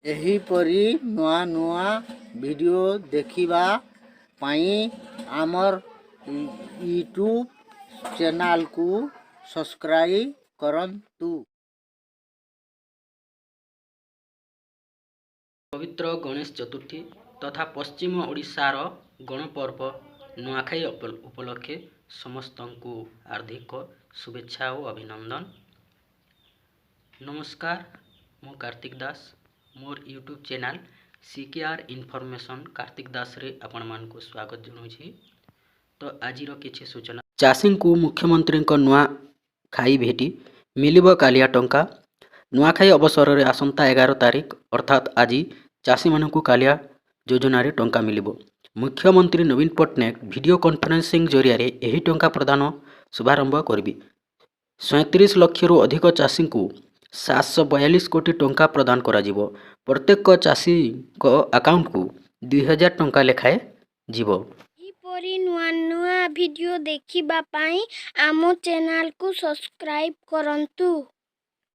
एहीपरि नुआ नुआ वीडियो देखिबा पाई आमर यूट्यूब चैनल को सब्सक्राइब करंतु। पवित्र गणेश चतुर्थी तथा पश्चिम ओडिशार गणपर्व नुआखाई उपलक्षे समस्त को हार्दिक शुभेच्छा और अभिनंदन। नमस्कार, मु कार्तिक दास मोर यूट्यूब चैनल सीकेआर इनफॉरमेशन कार्तिक दास रे आपण मान को स्वागत जनाऊँ। तो आज किछि सूचना चाषी को मुख्यमंत्री नुआ खाई भेटी मिलिब कालिया टंका। नुआखाई अवसर में आसंता 11 तारिख अर्थात आज चाषी मानू कालिया योजना रे टंका मिलिबो। मुख्यमंत्री नवीन पट्टनायक वीडियो कॉन्फ्रेंसिंग जरिया यही टंका प्रदान शुभारंभ करिबे। 37 लाख रु अधिक चाषी को 742 कोटी टंका प्रदान करा जिवो। प्रत्येक चाषी को अकाउंट को 2000 टंका लेखाए जिवो। एहीपरि नुआ नुआ वीडियो देखिबा पाई आमो चैनल को सब्सक्राइब करंतु।